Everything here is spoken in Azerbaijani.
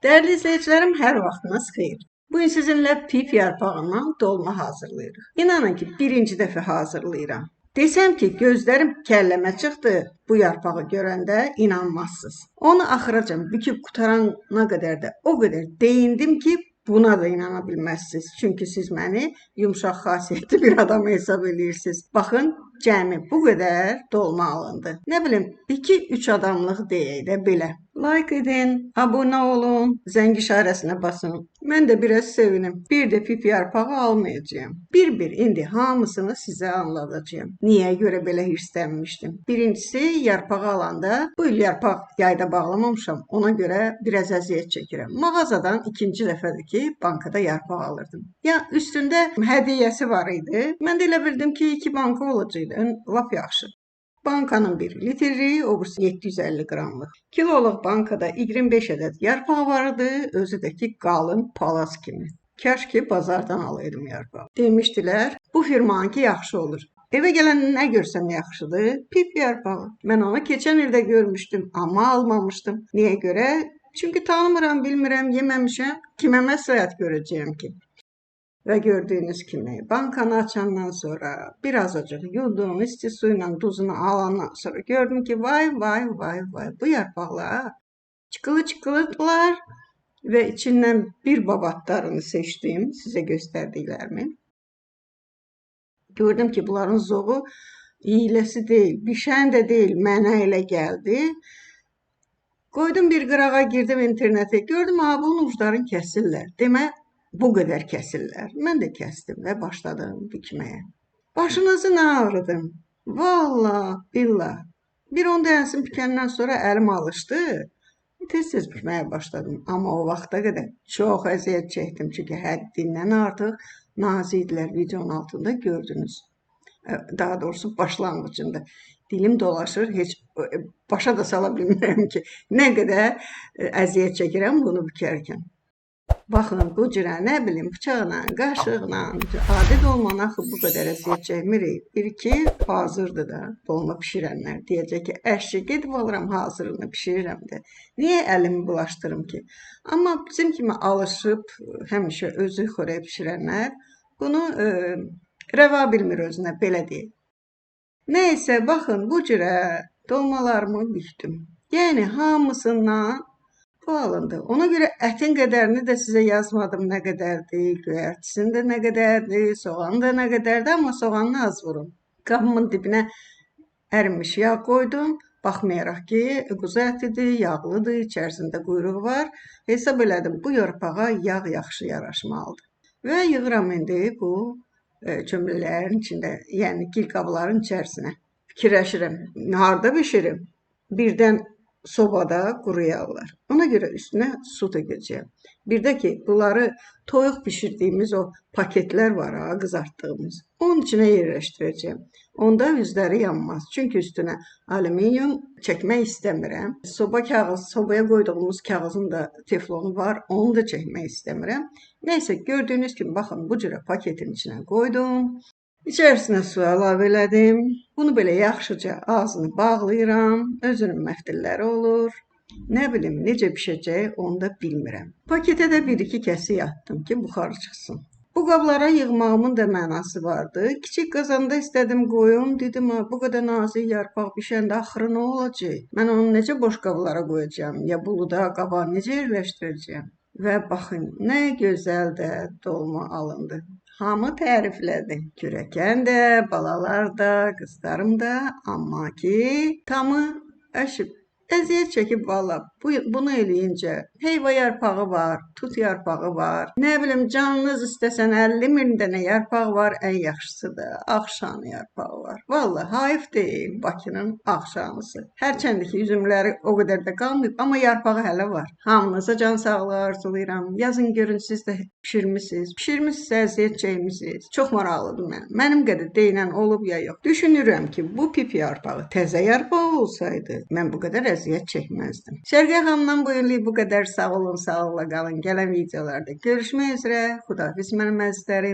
Değerli izleyicilerim, hər vaxtınız xeyir. Bugün sizinle pip yarpağından dolma hazırlayırıq. İnanın ki, birinci dəfə hazırlayıram. Desəm ki, gözlərim kəlləmə çıxdı bu yarpağı görəndə inanmazsınız. Onu axıracan büküb qutarana qədər də o qədər deyindim ki, buna da inana bilməzsiniz. Çünki siz məni yumşaq xasiyyətli bir adam hesab edirsiniz. Baxın, cəmi bu qədər dolma alındı. Nə bilim, 2-3 adamlıq deyək də belə. Like edin, abone olun, zəng işarəsinə basın. Mən də biraz sevinim. Bir də pip yarpağı almayacağım. Bir indi hamısını sizə anlatacağım. Niyə görə belə hirslənmişdim? Birincisi, yarpağı alanda, bu il yarpaq yayda bağlamamışam. Ona görə biraz əziyyət çəkirəm. Mağazadan ikinci dəfədir ki, bankada yarpaq alırdım. Ya üstündə hədiyyəsi var idi. Mən də elə bildim ki, 2 banka olacaqdı. Lap yaxşı. Bankanın bir litri, o birisi 750 qramlıq. Kiloluq bankada 25 ədəd yarpaq vardı, özü də ki qalın palaz kimi. Kaş ki bazardan alaydım yarpağı. Demişdilər, bu firmanınki yaxşı olur. Evə gələn nə görsəm yaxşıdır? Pip yarpağı. Mən onu keçən ildə görmüşdüm, amma almamışdım. Niyə görə? Çünki tanımıram, bilmirəm, yeməmişəm. Kimə məsləhət görəcəyəm ki? Və gördüyünüz kimi bankanı açandan sonra birazcık yudum, isti suyla duzunu alandan sonra gördüm ki vay bu yarpaqlar çıkılı-çıkılıdırlar və içindən bir babatlarını seçdim, sizə göstərdiklərimi. Gördüm ki bunların zoğu iyiləsi deyil, bişən də deyil, mənə elə gəldi. Qoydum bir qırağa, girdim internete, gördüm bunun uclarını kəsirlər. Demə bu qədər kəsirlər. Mən də kəsdim və başladım bükməyə. Başınızı nə ağrıdım? Vallahi, billah. Bir 10 dənəsini bükəndən sonra əlim alışdı. Tez-tez bükməyə başladım. Amma o vaxta qədər çox əziyyət çəkdim. Çünki həddindən artıq nazikdilər. Videonun altında gördünüz. Daha doğrusu başlanğıcında. Dilim dolaşır, heç başa da sala bilmirəm ki, nə qədər əziyyət çəkirəm bunu bükərkən. Baxın, bu cürə, nə bilim, bıçaqla, qaşıqla, adi dolmanı axı bu qədər əziyyət çəkmirik. Bir ki, hazırdır da, dolma pişirənlər. Deyəcək ki, əşi, gedib alıram hazırını, pişirirəm də. Niyə əlimi bulaşdırım ki? Amma bizim kimi alışıb, həmişə özü xörək pişirənlər bunu rəva bilmir özünə, belə deyil. Nəysə, baxın, bu cürə dolmalarımı bükdüm. Yəni, hamısından bu alındı. Ona görə ətin qədərini də sizə yazmadım nə qədərdir, göyərtisinin də nə qədərdir, soğanın da nə qədərdir, amma soğanını az vurun. Qabımın dibinə ərinmiş yağ qoydum, baxmayaraq ki, quzu ətidir, yağlıdır, içərisində quyruğu var. Hesab elədim, bu yarpağa yağ yaxşı yaraşmalıdır. Və yığıram indi bu cömlələrin içində, yəni gil qabların içərisinə. Fikirləşirəm, harda bişirim? Birdən sobada quruyarlar. Ona görə üstünə su dökəcəyəm. Bir də ki, bunları toyuq bişirdiyimiz o paketlər var, qızartdığımız. Onun içinə yerləşdirəcəyəm. Onda üzləri yanmaz. Çünki üstünə alüminium çəkmək istəmirəm. Sobaya qoyduğumuz kağızın da teflonu var. Onu da çəkmək istəmirəm. Nəysə, gördüyünüz kimi, baxın, bu cürə paketin içinə qoydum. İçərisinə su əlavə elədim. Bunu belə yaxşıca ağzını bağlayıram. Özünün məftilləri olur. Nə bilim, necə pişəcək onu da bilmirəm. Paketə də 1-2 kəsik atdım ki, buxarı çıxsın. Bu qablara yığmağımın da mənası vardı. Kiçik qazanda istədim qoyum. Dedim, bu qədər nazik yarpaq bişəndə axırı nə olacaq? Mən onu necə boş qablara qoyacağım? Ya buluda qaba necə yerləşdirəcəyəm? Və baxın, nə gözəl də dolma alındı. Hamı təriflədi. Kürəkən də, balalar da, qızlarım da, amma ki, tamı əşib. Əziyyət çəkib valla, bunu eləyincə heyva yarpağı var, tut yarpağı var. Nə bilim, canınız istəsən 50 min dənə yarpaq var, ən yaxşısıdır. Ağşanı yarpağı var. Valla, hayf deyil Bakının ağşanısı. Hərçəndi ki, üzümləri o qədər də qalmayıb, amma yarpağı hələ var. Hamınıza can sağlığı arzulayıram. Yazın görün, siz də pişirmisiniz. Pişirmisinizsə əziyyət çəkmisiniz. Çox maraqlıdır mənim. Mənim qədər deyilən olub ya yox. Düşünürəm ki, bu pip yarpağı təzə yarpağı olsaydı, mən bu qədər əziyyət çəkməzdim. Sərgə xanımdan bu illik bu qədər. Sağ olun, sağlıqla qalın. Gələn videolarda görüşmək üzrə. Xudahafiz mənim əzizlərim.